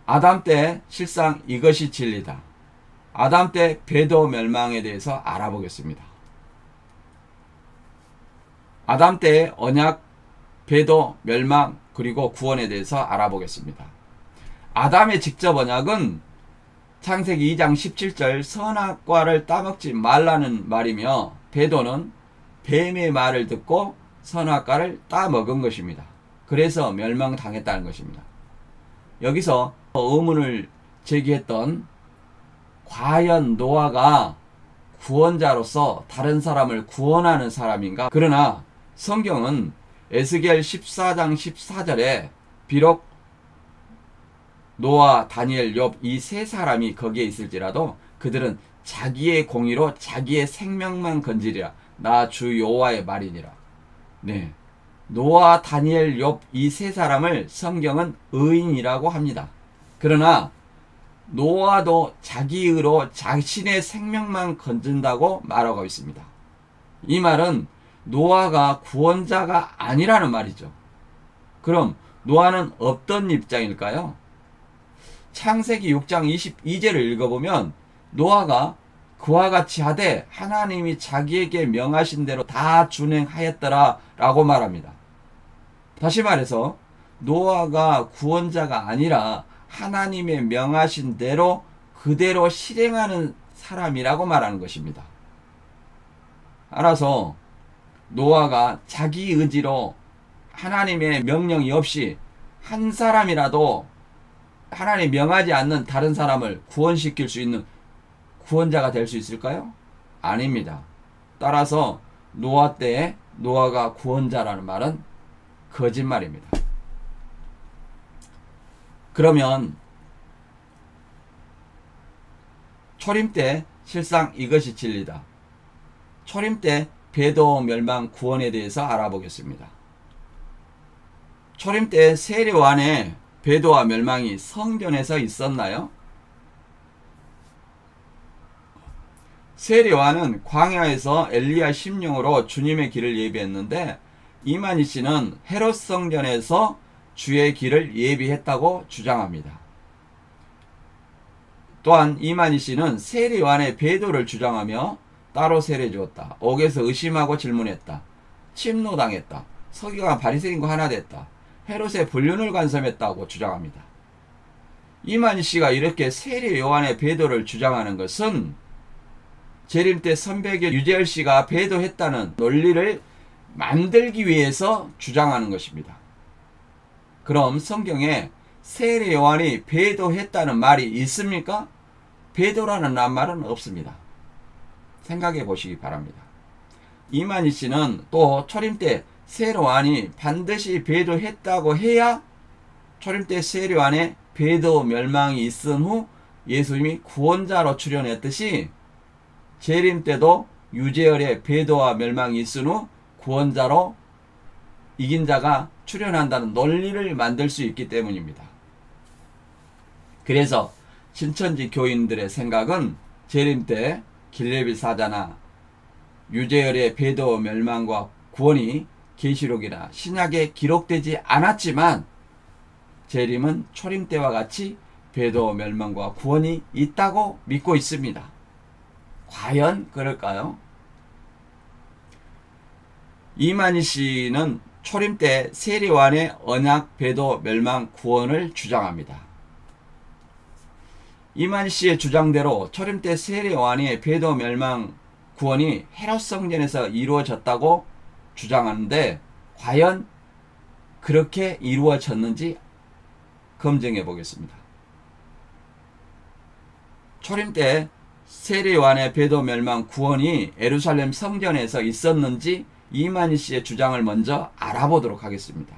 아담 때 실상 이것이 진리다. 아담 때 배도 멸망에 대해서 알아보겠습니다. 아담 때의 언약, 배도, 멸망, 그리고 구원에 대해서 알아보겠습니다. 아담의 직접 언약은 창세기 2장 17절 선악과를 따먹지 말라는 말이며, 배도는 뱀의 말을 듣고 선악과를 따먹은 것입니다. 그래서 멸망당했다는 것입니다. 여기서 의문을 제기했던, 과연 노아가 구원자로서 다른 사람을 구원하는 사람인가? 그러나 성경은 에스겔 14장 14절에 비록 노아, 다니엘, 욥 이 세 사람이 거기에 있을지라도 그들은 자기의 공의로 자기의 생명만 건지리라. 나 주 여호와의 말이니라. 네, 노아, 다니엘, 욥 이 세 사람을 성경은 의인이라고 합니다. 그러나 노아도 자기의로 자신의 생명만 건진다고 말하고 있습니다. 이 말은 노아가 구원자가 아니라는 말이죠. 그럼 노아는 어떤 입장일까요? 창세기 6장 22절을 읽어보면 노아가 그와 같이 하되 하나님이 자기에게 명하신 대로 다 준행하였더라 라고 말합니다. 다시 말해서 노아가 구원자가 아니라 하나님의 명하신 대로 그대로 실행하는 사람이라고 말하는 것입니다. 알아서 노아가 자기 의지로 하나님의 명령이 없이 한 사람이라도 하나님이 명하지 않는 다른 사람을 구원시킬 수 있는 구원자가 될 수 있을까요? 아닙니다. 따라서 노아 때에 노아가 구원자라는 말은 거짓말입니다. 그러면 초림 때 실상 이것이 진리다. 초림 때 배도, 멸망, 구원에 대해서 알아보겠습니다. 초림 때 세례 안에 배도와 멸망이 성전에서 있었나요? 세례 요한은 광야에서 엘리야 심령으로 주님의 길을 예비했는데, 이만희 씨는 헤롯 성전에서 주의 길을 예비했다고 주장합니다. 또한 이만희 씨는 세례 요한의 배도를 주장하며 따로 세례 주었다, 옥에서 의심하고 질문했다, 침노당했다, 서기관 바리새인과 하나 됐다, 헤롯의 불륜을 간섭했다고 주장합니다. 이만희 씨가 이렇게 세례 요한의 배도를 주장하는 것은 재림 때 선배교 유재열 씨가 배도했다는 논리를 만들기 위해서 주장하는 것입니다. 그럼 성경에 세례 요한이 배도했다는 말이 있습니까? 배도라는 말은 없습니다. 생각해 보시기 바랍니다. 이만희 씨는 또 초림 때 세례 요한이 반드시 배도했다고 해야 초림 때 세례 요한의 배도 멸망이 있은 후 예수님이 구원자로 출현했듯이 재림 때도 유재열의 배도와 멸망이 있은 후 구원자로 이긴 자가 출현한다는 논리를 만들 수 있기 때문입니다. 그래서 신천지 교인들의 생각은 재림 때 길레비 사자나 유재열의 배도 멸망과 구원이 계시록이나 신약에 기록되지 않았지만 재림은 초림 때와 같이 배도 멸망과 구원이 있다고 믿고 있습니다. 과연 그럴까요? 이만희 씨는 초림 때 세례 요한의 언약, 배도, 멸망, 구원을 주장합니다. 이만희 씨의 주장대로 초림 때 세례 요한의 배도, 멸망, 구원이 헤롯 성전에서 이루어졌다고 주장하는데 과연 그렇게 이루어졌는지 검증해 보겠습니다. 초림 때 세례 요한의 배도, 멸망, 구원이 예루살렘 성전에서 있었는지 이만희 씨의 주장을 먼저 알아보도록 하겠습니다.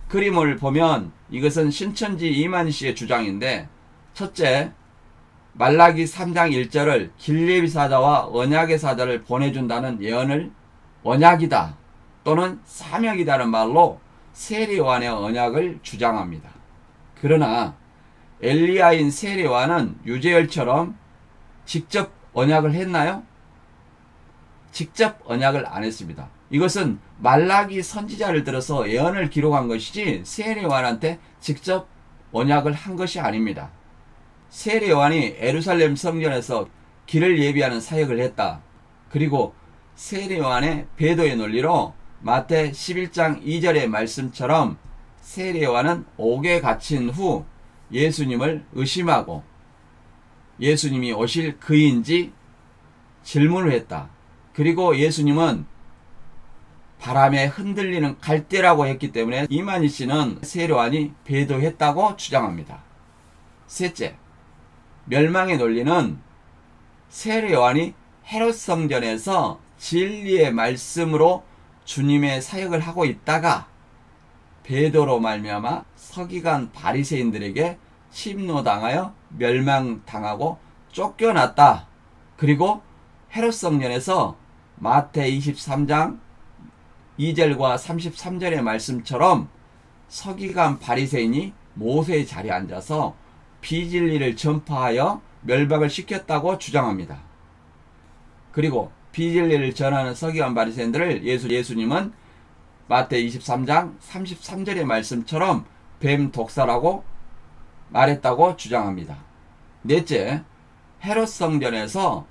그림을 보면 이것은 신천지 이만희 씨의 주장인데, 첫째, 말라기 3장 1절을 길레비 사자와 언약의 사자를 보내준다는 예언을 언약이다 또는 사명이다는 말로 세례 요한의 언약을 주장합니다. 그러나 엘리야인 세례 요한은 유재열처럼 직접 언약을 했나요? 직접 언약을 안 했습니다. 이것은 말라기 선지자를 들어서 예언을 기록한 것이지 세례 요한한테 직접 언약을 한 것이 아닙니다. 세례 요한이 예루살렘 성전에서 길을 예비하는 사역을 했다. 그리고 세례 요한의 배도의 논리로 마태 11장 2절의 말씀처럼 세례 요한은 옥에 갇힌 후 예수님을 의심하고 예수님이 오실 그인지 질문을 했다. 그리고 예수님은 바람에 흔들리는 갈대라고 했기 때문에 이만희 씨는 세례 요한이 배도했다고 주장합니다. 셋째, 멸망의 논리는 세례 요한이 헤롯 성전에서 진리의 말씀으로 주님의 사역을 하고 있다가 베드로로 말미암아 서기관 바리새인들에게 침노당하여 멸망당하고 쫓겨났다. 그리고 헤롯 성전에서 마태 23장 2절과 33절의 말씀처럼 서기관 바리새인이 모세의 자리에 앉아서 비진리를 전파하여 멸망을 시켰다고 주장합니다. 그리고 비진리를 전하는 서기관 바리새인들을 예수님은 마태 23장 33절의 말씀처럼 뱀 독사라고 말했다고 주장합니다. 넷째, 헤롯 성전에서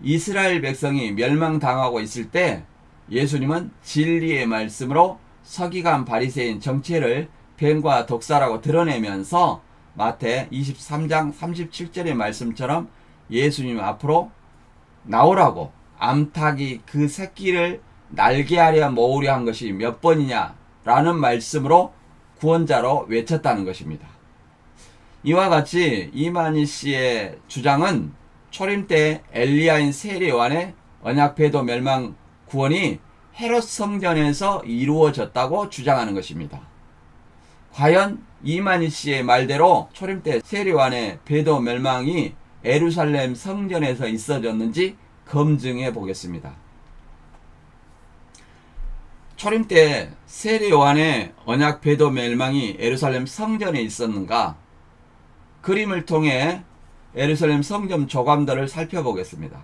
이스라엘 백성이 멸망당하고 있을 때 예수님은 진리의 말씀으로 서기관 바리새인 정체를 뱀과 독사라고 드러내면서 마태 23장 37절의 말씀처럼 예수님 앞으로 나오라고 암탉이 그 새끼를 날개하려 모으려 한 것이 몇 번이냐 라는 말씀으로 구원자로 외쳤다는 것입니다. 이와 같이 이만희 씨의 주장은 초림 때 엘리야인 세례 요한의 언약 배도 멸망 구원이 헤롯 성전에서 이루어졌다고 주장하는 것입니다. 과연 이만희 씨의 말대로 초림 때 세례 요한의 배도 멸망이 예루살렘 성전에서 있어졌는지 검증해 보겠습니다. 초림 때 세례 요한의 언약 배도 멸망이 예루살렘 성전에 있었는가? 그림을 통해 예루살렘 성전 조감들을 살펴보겠습니다.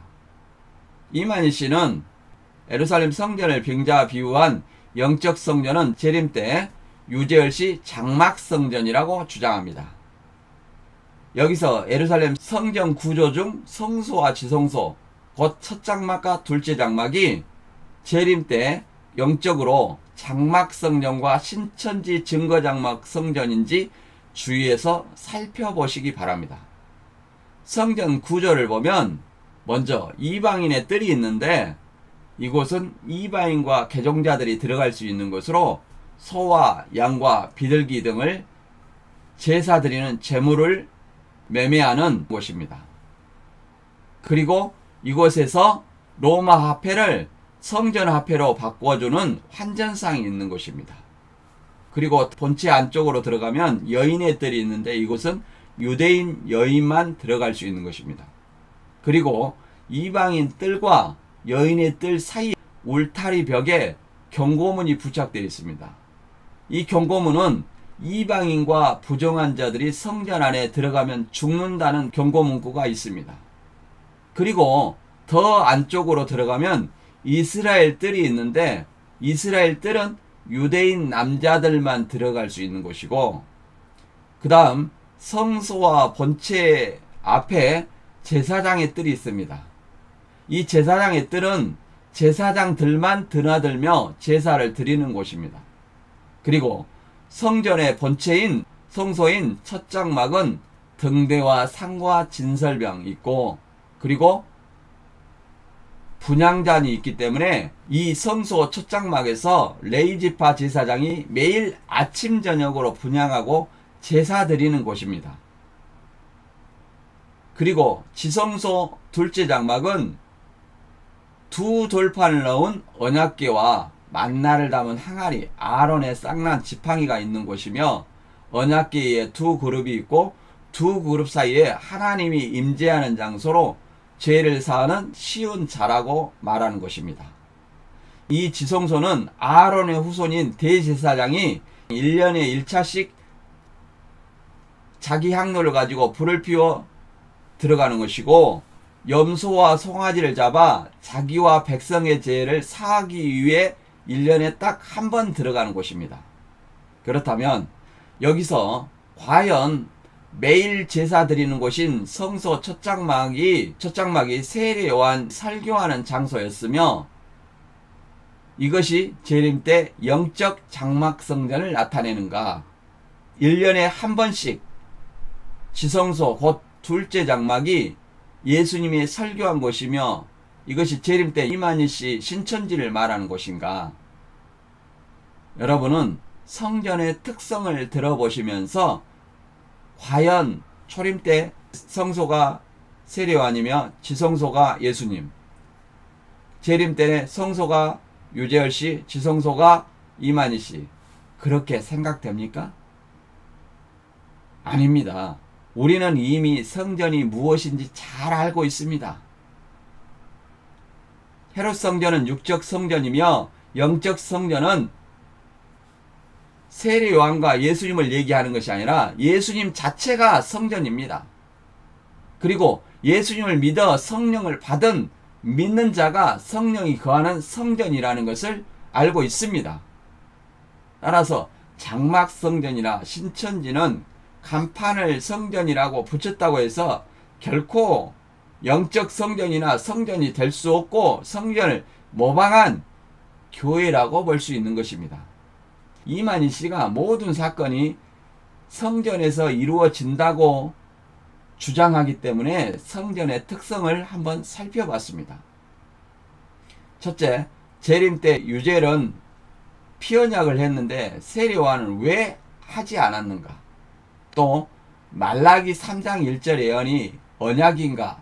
이만희 씨는 예루살렘 성전을 병자와 비유한 영적 성전은 재림 때 유재열시 장막 성전이라고 주장합니다. 여기서 예루살렘 성전 구조 중 성소와 지성소, 곧 첫 장막과 둘째 장막이 재림 때 영적으로 장막 성전과 신천지 증거 장막 성전인지 주의해서 살펴보시기 바랍니다. 성전 구조를 보면 먼저 이방인의 뜰이 있는데 이곳은 이방인과 개종자들이 들어갈 수 있는 곳으로 소와 양과 비둘기 등을 제사 드리는 제물을 매매하는 곳입니다. 그리고 이곳에서 로마 화폐를 성전 화폐로 바꿔주는 환전상이 있는 곳입니다. 그리고 본체 안쪽으로 들어가면 여인의 뜰이 있는데 이곳은 유대인 여인만 들어갈 수 있는 것입니다. 그리고 이방인 뜰과 여인의 뜰 사이 울타리 벽에 경고문이 부착되어 있습니다. 이 경고문은 이방인과 부정한 자들이 성전 안에 들어가면 죽는다는 경고문구가 있습니다. 그리고 더 안쪽으로 들어가면 이스라엘 뜰이 있는데 이스라엘 뜰은 유대인 남자들만 들어갈 수 있는 곳이고 그 다음 성소와 본체 앞에 제사장의 뜰이 있습니다. 이 제사장의 뜰은 제사장들만 드나들며 제사를 드리는 곳입니다. 그리고 성전의 본체인 성소인 첫 장막은 등대와 상과 진설병이 있고 그리고 분향잔이 있기 때문에 이 성소 첫 장막에서 레위지파 제사장이 매일 아침 저녁으로 분향하고 제사 드리는 곳입니다. 그리고 지성소 둘째 장막은 두 돌판을 넣은 언약궤와 만나를 담은 항아리 아론의 쌍난 지팡이가 있는 곳이며 언약궤에 두 그룹이 있고 두 그룹 사이에 하나님이 임재하는 장소로 죄를 사하는 쉬운 자라고 말하는 것입니다. 이 지성소는 아론의 후손인 대제사장이 1년에 1차씩 자기 향로를 가지고 불을 피워 들어가는 것이고 염소와 송아지를 잡아 자기와 백성의 죄를 사하기 위해 1년에 딱 한 번 들어가는 곳입니다. 그렇다면 여기서 과연 매일 제사 드리는 곳인 성소 첫장막이 세례 요한 설교하는 장소였으며 이것이 재림 때 영적 장막 성전을 나타내는가? 1년에 한 번씩 지성소 곧 둘째 장막이 예수님이 설교한 곳이며 이것이 재림 때 이만희씨 신천지를 말하는 곳인가? 여러분은 성전의 특성을 들어보시면서 과연 초림 때 성소가 세례요한이며 지성소가 예수님, 재림 때 성소가 유재열씨, 지성소가 이만희씨, 그렇게 생각됩니까? 아닙니다. 우리는 이미 성전이 무엇인지 잘 알고 있습니다. 헤롯 성전은 육적 성전이며 영적 성전은 세례 요한과 예수님을 얘기하는 것이 아니라 예수님 자체가 성전입니다. 그리고 예수님을 믿어 성령을 받은 믿는 자가 성령이 거하는 성전이라는 것을 알고 있습니다. 따라서 장막 성전이나 신천지는 간판을 성전이라고 붙였다고 해서 결코 영적 성전이나 성전이 될 수 없고 성전을 모방한 교회라고 볼 수 있는 것입니다. 이만희 씨가 모든 사건이 성전에서 이루어진다고 주장하기 때문에 성전의 특성을 한번 살펴봤습니다. 첫째, 재림 때 유젤은 피언약을 했는데 세례 요한은 왜 하지 않았는가? 또 말라기 3장 1절 예언이 언약인가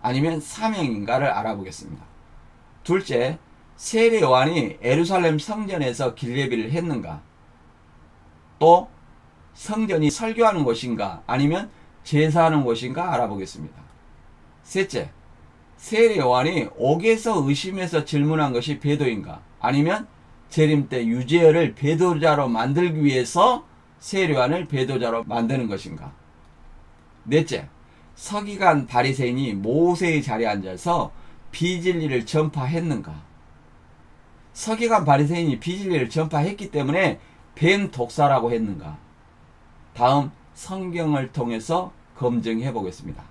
아니면 사명인가를 알아보겠습니다. 둘째, 세례 요한이 예루살렘 성전에서 길례비를 했는가? 또 성전이 설교하는 곳인가 아니면 제사하는 곳인가 알아보겠습니다. 셋째, 세례 요한이 옥에서 의심해서 질문한 것이 배도인가 아니면 재림 때 유재열을 배도자로 만들기 위해서 세례 요한을 배도자로 만드는 것인가? 넷째, 서기관 바리새인이 모세의 자리에 앉아서 비진리를 전파했는가? 서기관 바리새인이 비진리를 전파했기 때문에 뱀 독사라고 했는가? 다음 성경을 통해서 검증해 보겠습니다.